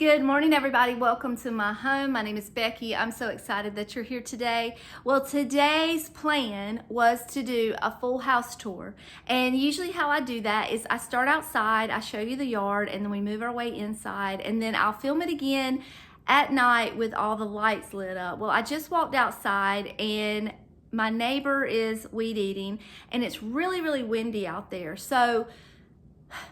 Good morning, everybody. Welcome to my home. My name is Becky. I'm so excited that you're here today. Well, today's plan was to do a full house tour. And usually how I do that is I start outside, I show you the yard, and then we move our way inside, and then I'll film it again at night with all the lights lit up. Well, I just walked outside and my neighbor is weed eating, and it's really windy out there. So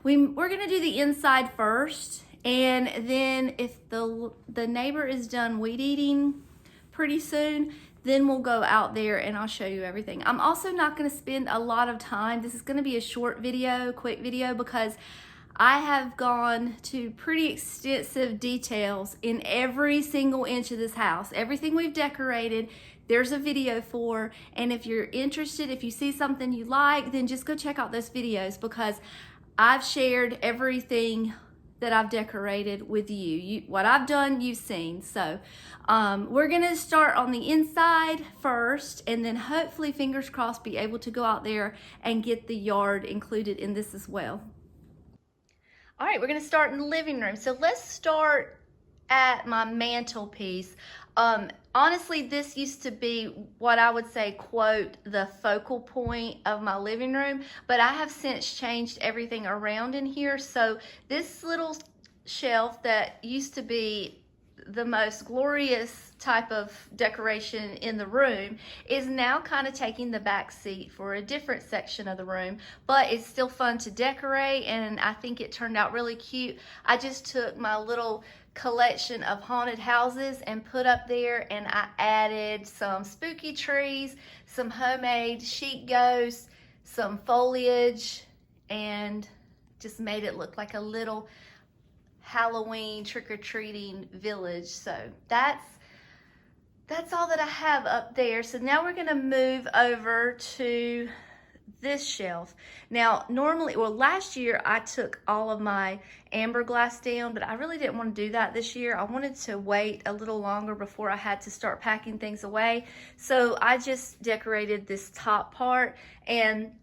we're gonna do the inside first, and then if the neighbor is done weed eating pretty soon, then we'll go out there and I'll show you everything. I'm also not gonna spend a lot of time. This is gonna be a short video, quick video, because I have gone to pretty extensive details in every single inch of this house. Everything we've decorated, there's a video for, and if you're interested, if you see something you like, then just go check out those videos, because I've shared everything that I've decorated with you. What I've done, you've seen. So we're gonna start on the inside first, and then hopefully, fingers crossed, be able to go out there and get the yard included in this as well. All right, we're gonna start in the living room. So let's start at my mantelpiece. Honestly, this used to be what I would say, quote, the focal point of my living room, but I have since changed everything around in here. So this little shelf that used to be the most glorious type of decoration in the room is now kind of taking the back seat for a different section of the room, but it's still fun to decorate, and I think it turned out really cute. I just took my little collection of haunted houses and put up there, and I added some spooky trees, some homemade sheet ghosts, some foliage, and just made it look like a little Halloween trick-or-treating village. So that's all that I have up there. So now we're gonna move over to this shelf. Now, normally, well, last year I took all of my amber glass down, but I really didn't want to do that this year. I wanted to wait a little longer before I had to start packing things away. So I just decorated this top part, and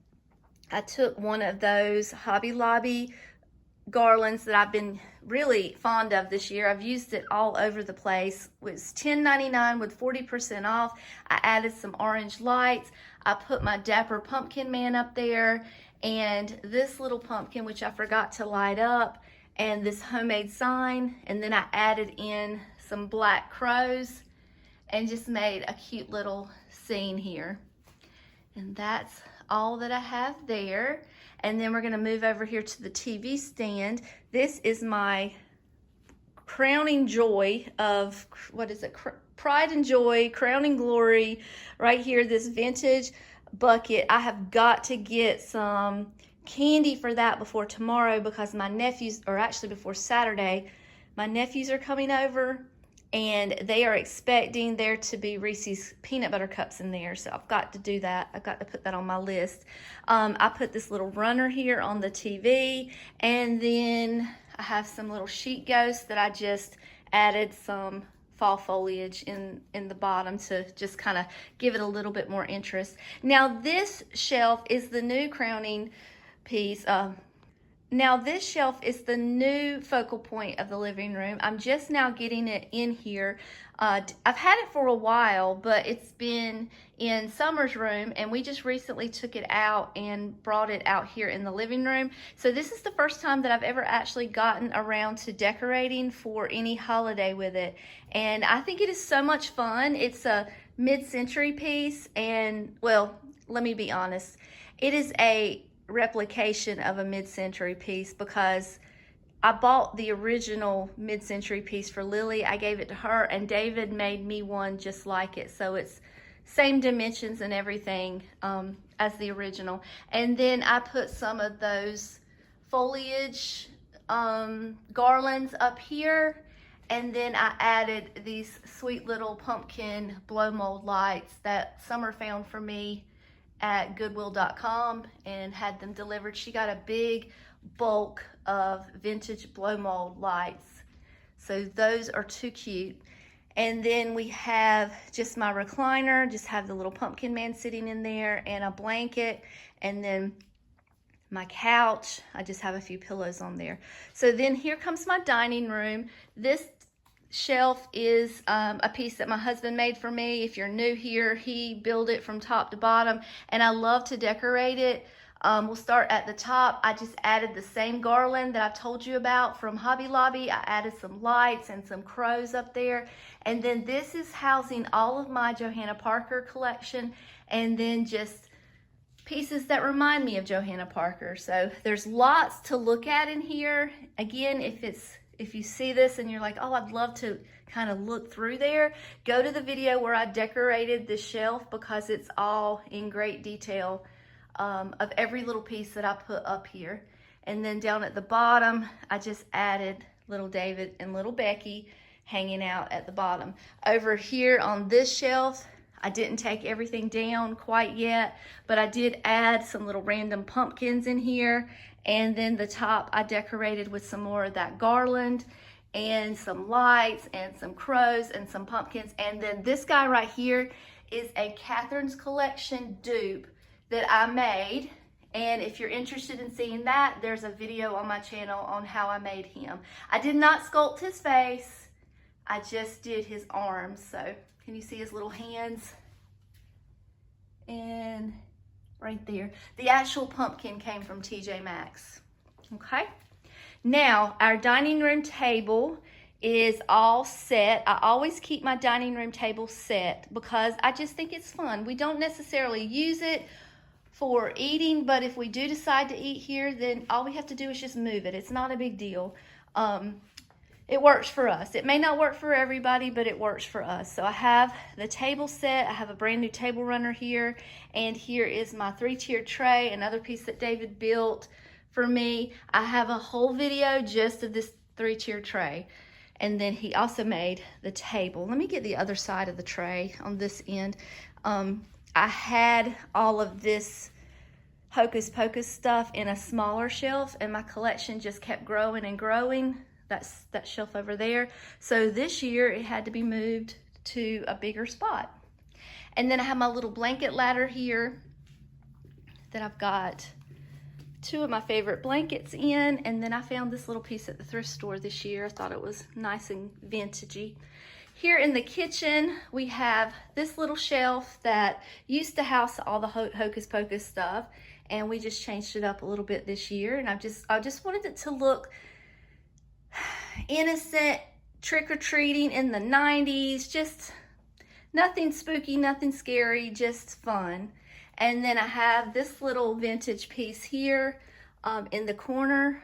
I took one of those Hobby Lobby garlands that I've been really fond of this year. I've used it all over the place. It was $10.99 with 40% off. I added some orange lights. I put my Dapper Pumpkin Man up there, and this little pumpkin, which I forgot to light up, and this homemade sign, and then I added in some black crows and just made a cute little scene here. And that's all that I have there. And then we're gonna move over here to the TV stand. This is my crowning joy of, what is it? Pride and joy, crowning glory, right here, this vintage bucket. I have got to get some candy for that before tomorrow, because my nephews, or actually before Saturday, my nephews are coming over, and they are expecting there to be Reese's peanut butter cups in there. So I've got to do that. I've got to put that on my list. I put this little runner here on the TV, and then I have some little sheet ghosts that I just added some fall foliage in the bottom to just kind of give it a little bit more interest. Now this shelf is the new crowning piece. Now this shelf is the new focal point of the living room. I'm just now getting it in here. I've had it for a while, but it's been in Summer's room, and we just recently took it out and brought it out here in the living room. So this is the first time that I've ever actually gotten around to decorating for any holiday with it. And I think it is so much fun. It's a mid-century piece, and well, let me be honest, it is a replication of a mid-century piece, because I bought the original mid-century piece for Lily. I gave it to her, and David made me one just like it. So it's same dimensions and everything as the original. And then I put some of those foliage garlands up here, and then I added these sweet little pumpkin blow mold lights that Summer found for me at Goodwill.com and had them delivered. She got a big bulk of vintage blow mold lights. So those are too cute. And then we have just my recliner, just have the little pumpkin man sitting in there, and a blanket, and then my couch. I just have a few pillows on there. So then here comes my dining room. This shelf is a piece that my husband made for me. If you're new here, he built it from top to bottom, and I love to decorate it. We'll start at the top. I just added the same garland that I told you about from Hobby Lobby. I added some lights and some crows up there. And then this is housing all of my Johanna Parker collection, and then just pieces that remind me of Johanna Parker. So there's lots to look at in here. Again, if you see this and you're like, oh, I'd love to kind of look through there, go to the video where I decorated the shelf, because it's all in great detail of every little piece that I put up here. And then down at the bottom, I just added little David and little Becky hanging out at the bottom. Over here on this shelf, I didn't take everything down quite yet, but I did add some little random pumpkins in here. And then the top I decorated with some more of that garland and some lights and some crows and some pumpkins. And then this guy right here is a Catherine's Collection dupe that I made. And if you're interested in seeing that, there's a video on my channel on how I made him. I did not sculpt his face. I just did his arms. So can you see his little hands? And right there. The actual pumpkin came from TJ Maxx. Okay. Now, our dining room table is all set. I always keep my dining room table set because I just think it's fun. We don't necessarily use it for eating, but if we do decide to eat here, then all we have to do is just move it. It's not a big deal. It works for us. It may not work for everybody, but it works for us. So I have the table set. I have a brand new table runner here, and here is my 3-tiered tray, another piece that David built for me. I have a whole video just of this 3-tiered tray. And then he also made the table. Let me get the other side of the tray on this end. I had all of this Hocus Pocus stuff in a smaller shelf, and my collection just kept growing and growing. That's that shelf over there. So this year it had to be moved to a bigger spot. And then I have my little blanket ladder here that I've got 2 of my favorite blankets in. And then I found this little piece at the thrift store this year. I thought it was nice and vintagey. Here in the kitchen, we have this little shelf that used to house all the Hocus Pocus stuff, and we just changed it up a little bit this year. And I just wanted it to look innocent, trick-or-treating in the 90s, just nothing spooky, nothing scary, just fun. And then I have this little vintage piece here in the corner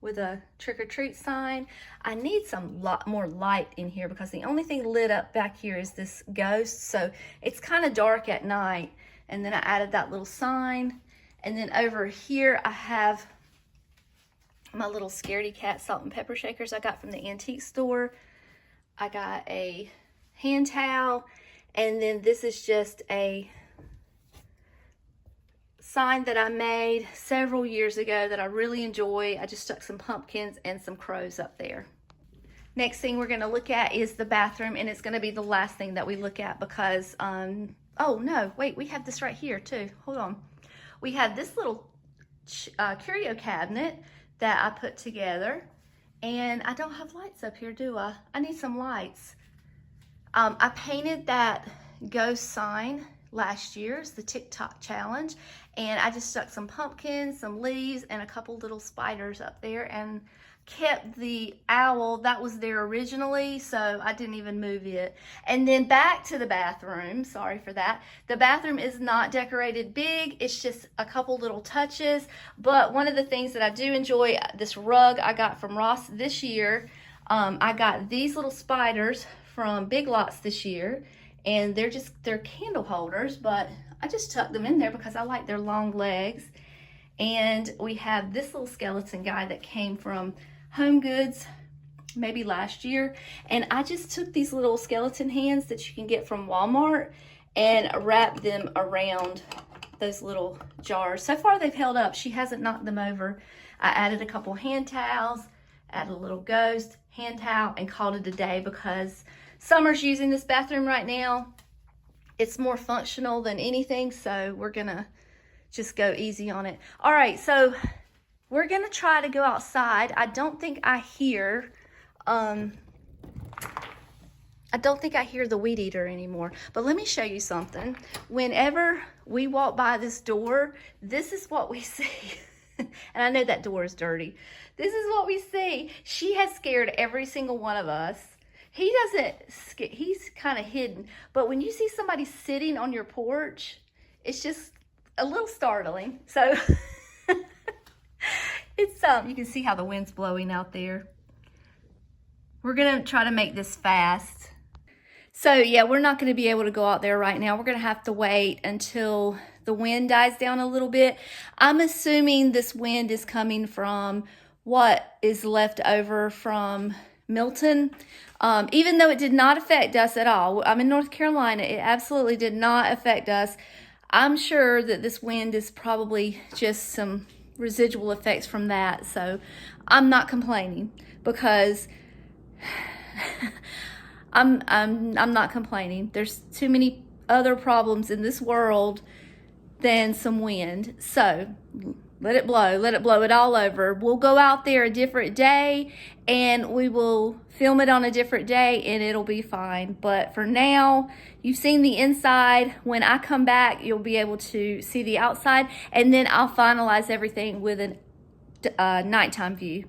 with a trick-or-treat sign. I need some lot more light in here because the only thing lit up back here is this ghost, so it's kind of dark at night. And then I added that little sign. And then over here I have my little scaredy cat salt and pepper shakers I got from the antique store. I got a hand towel, and then this is just a sign that I made several years ago that I really enjoy. I just stuck some pumpkins and some crows up there. Next thing we're going to look at is the bathroom, and it's going to be the last thing that we look at because, oh no, wait, we have this right here too. Hold on. We have this little curio cabinet that I put together, and I don't have lights up here, do I? I need some lights. I painted that ghost sign last year. It's the TikTok challenge, and I just stuck some pumpkins, some leaves, and a couple little spiders up there, and kept the owl that was there originally, so I didn't even move it. And then back to the bathroom. Sorry for that. The bathroom is not decorated big. It's just a couple little touches. But one of the things that I do enjoy, this rug I got from Ross this year. I got these little spiders from Big Lots this year, and they're candle holders, but I just tucked them in there because I like their long legs. And we have this little skeleton guy that came from Home Goods maybe last year, and I just took these little skeleton hands that you can get from Walmart and wrapped them around those little jars. So far they've held up. She hasn't knocked them over. I added a couple hand towels, added a little ghost hand towel, and called it a day because Summer's using this bathroom right now. It's more functional than anything, so we're gonna just go easy on it. All right, so we're gonna try to go outside. I don't think I hear the weed eater anymore, but let me show you something. Whenever we walk by this door, this is what we see. And I know that door is dirty. This is what we see. She has scared every single one of us. He doesn't, he's kind of hidden, but when you see somebody sitting on your porch, it's just a little startling. So it's, you can see how the wind's blowing out there. We're gonna try to make this fast. So yeah, we're not gonna be able to go out there right now. We're gonna have to wait until the wind dies down a little bit. I'm assuming this wind is coming from what is left over from Milton. Even though it did not affect us at all. I'm in North Carolina. It absolutely did not affect us. I'm sure that this wind is probably just some residual effects from that. So I'm not complaining because I'm not complaining. There's too many other problems in this world than some wind. So let it blow it all over. We'll go out there a different day and we will film it on a different day and it'll be fine. But for now, you've seen the inside. When I come back, you'll be able to see the outside, and then I'll finalize everything with a nighttime view.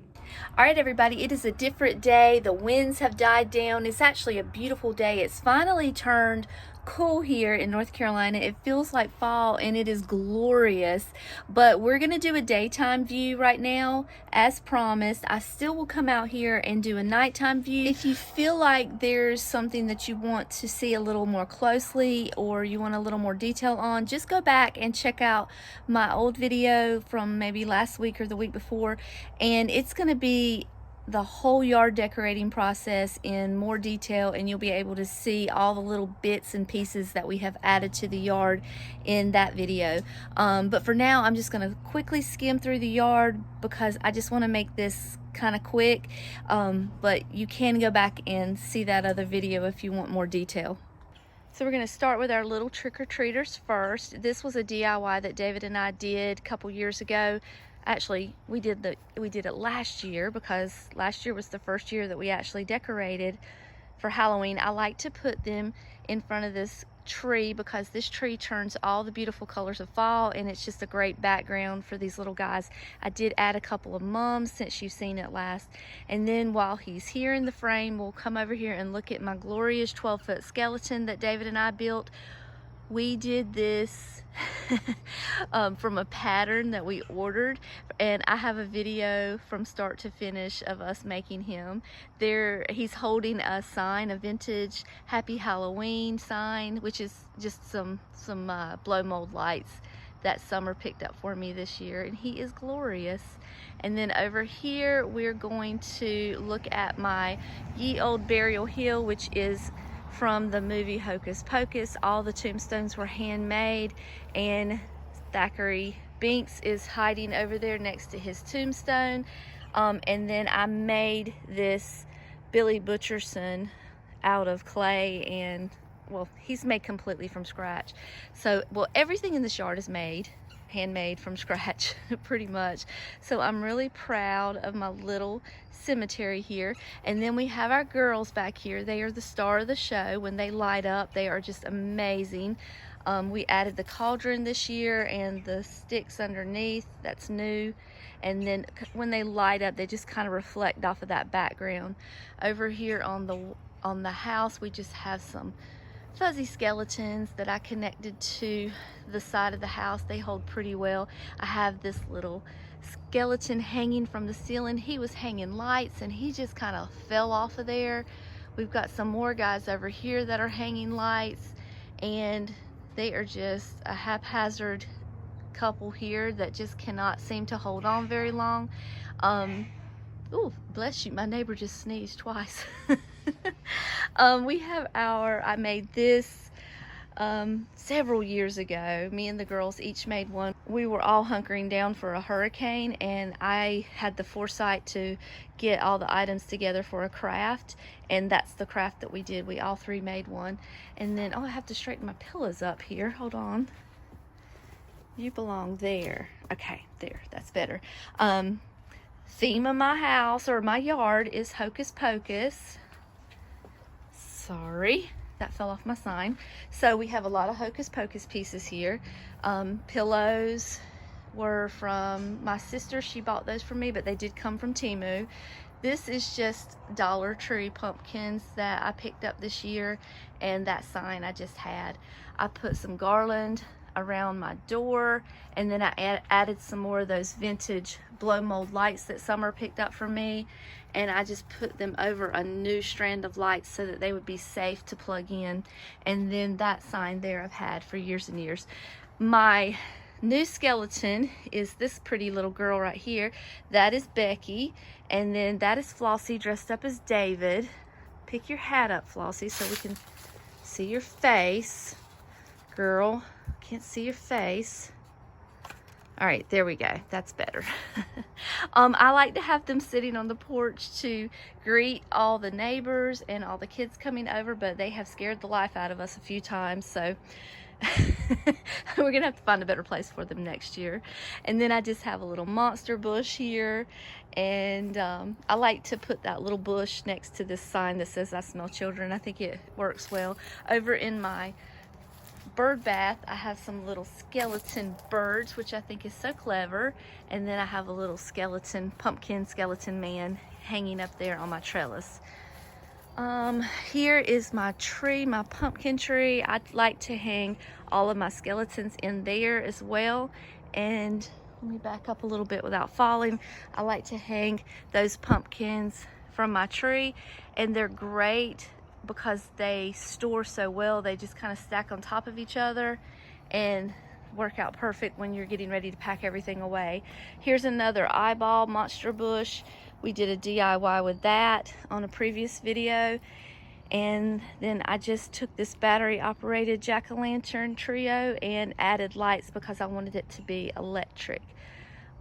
All right, everybody, it is a different day. The winds have died down. It's actually a beautiful day. It's finally turned cool here in North Carolina. It feels like fall and it is glorious, but we're gonna do a daytime view right now as promised. I still will come out here and do a nighttime view. If you feel like there's something that you want to see a little more closely or you want a little more detail on, just go back and check out my old video from maybe last week or the week before, and it's gonna be the whole yard decorating process in more detail, and you'll be able to see all the little bits and pieces that we have added to the yard in that video. But for now, I'm just going to quickly skim through the yard because I just want to make this kind of quick. But you can go back and see that other video if you want more detail. So we're going to start with our little trick-or-treaters first. This was a DIY that David and I did a couple years ago. Actually, we did it last year because last year was the first year that we actually decorated for Halloween. I like to put them in front of this tree because this tree turns all the beautiful colors of fall, and it's just a great background for these little guys. I did add a couple of mums since you've seen it last, and then while he's here in the frame, we'll come over here and look at my glorious 12-foot skeleton that David and I built. We did this from a pattern that we ordered, and I have a video from start to finish of us making him. He's holding a sign, a vintage Happy Halloween sign, which is just some blow mold lights that Summer picked up for me this year, and he is glorious. And then over here we're going to look at my Ye Old Burial Hill, which is from the movie Hocus Pocus. All the tombstones were handmade, and Thackeray Binks is hiding over there next to his tombstone. And then I made this Billy Butcherson out of clay, and well, he's made completely from scratch. So, well, everything in this yard is handmade from scratch pretty much. So I'm really proud of my little cemetery here. And then we have our girls back here. They are the star of the show. When they light up, they are just amazing. We added the cauldron this year and the sticks underneath. That's new. And then when they light up, they just kind of reflect off of that background. Over here on the house, we just have some fuzzy skeletons that I connected to the side of the house. They hold pretty well. I have this little skeleton hanging from the ceiling. He was hanging lights and he just kind of fell off of there. We've got some more guys over here that are hanging lights, and they are just a haphazard couple here that just cannot seem to hold on very long. Oh, bless you, my neighbor just sneezed twice. We have I made this several years ago. Me and the girls each made one. We were all hunkering down for a hurricane, and I had the foresight to get all the items together for a craft, and that's the craft that we did. We all three made one. And then, oh, I have to straighten my pillows up here. Hold on. You belong there. Okay, there, that's better. Theme of my house or my yard is Hocus Pocus. Sorry, that fell off my sign. So we have a lot of Hocus Pocus pieces here. Pillows were from my sister. She bought those for me, but they did come from Temu. This is just Dollar Tree pumpkins that I picked up this year, and that sign I just had. I put some garland around my door, and then I added some more of those vintage blow mold lights that Summer picked up for me, and I just put them over a new strand of lights so that they would be safe to plug in. And then that sign there I've had for years and years. My new skeleton is this pretty little girl right here. That is Becky, and then that is Flossie dressed up as David. Pick your hat up, Flossie, so we can see your face. Girl, can't see your face. All right, there we go. That's better. I like to have them sitting on the porch to greet all the neighbors and all the kids coming over, but they have scared the life out of us a few times, so we're gonna have to find a better place for them next year. And then I just have a little monster bush here, and I like to put that little bush next to this sign that says I smell children. I think it works well. Over in my bird bath, I have some little skeleton birds, which I think is so clever, and then I have a little skeleton, pumpkin skeleton man hanging up there on my trellis. Here is my tree, my pumpkin tree. I'd like to hang all of my skeletons in there as well. And let me back up a little bit without falling. I like to hang those pumpkins from my tree, and they're great because they store so well. They just kind of stack on top of each other and work out perfect when you're getting ready to pack everything away. Here's another eyeball monster bush. We did a DIY with that on a previous video. And then I just took this battery operated jack-o'-lantern trio and added lights because I wanted it to be electric.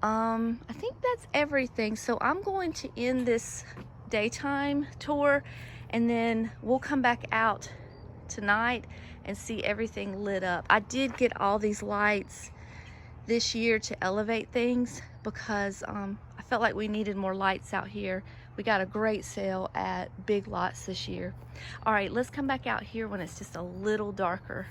I think that's everything. So I'm going to end this daytime tour, and then we'll come back out tonight and see everything lit up. I did get all these lights this year to elevate things because I felt like we needed more lights out here. We got a great sale at Big Lots this year. All right, let's come back out here when it's just a little darker.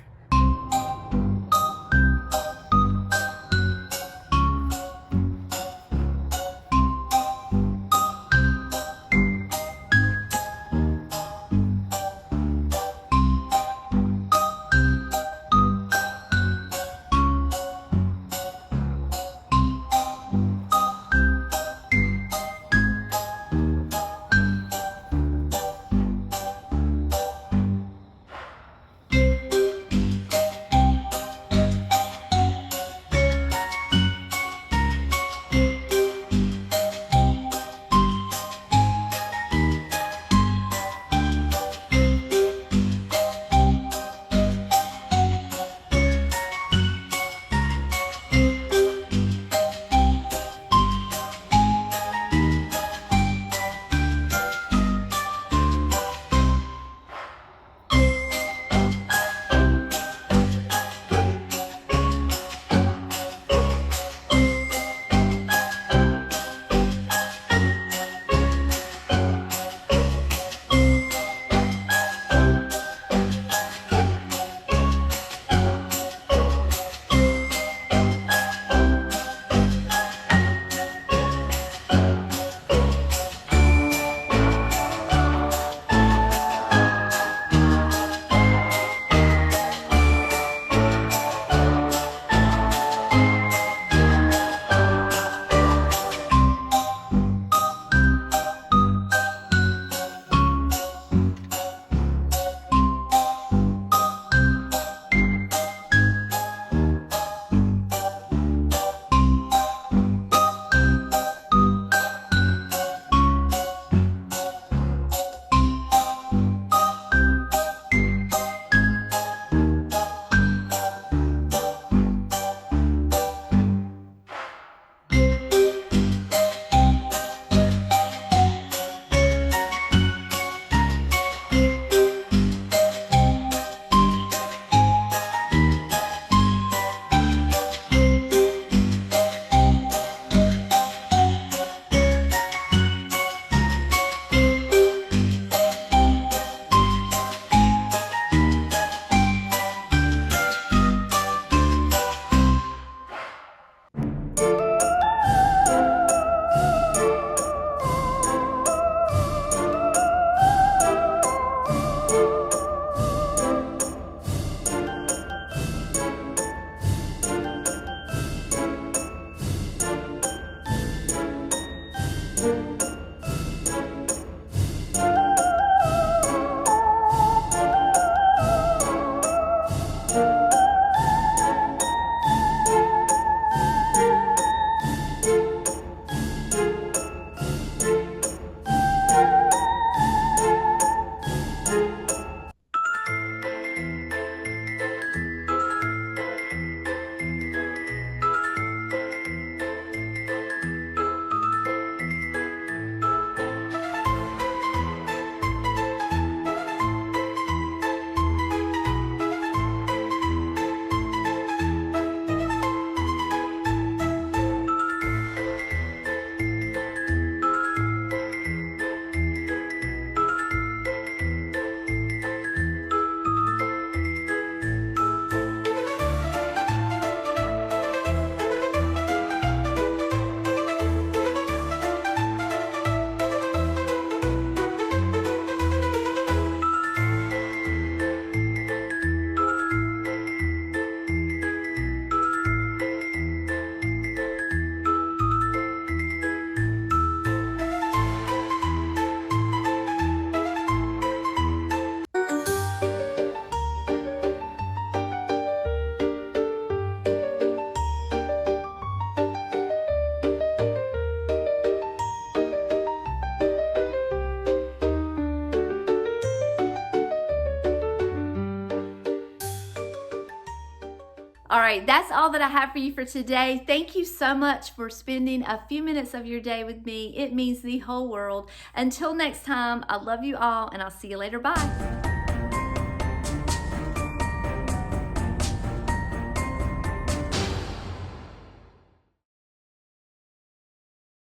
All right, that's all that I have for you for today. Thank you so much for spending a few minutes of your day with me. It means the whole world. Until next time, I love you all, and I'll see you later. Bye.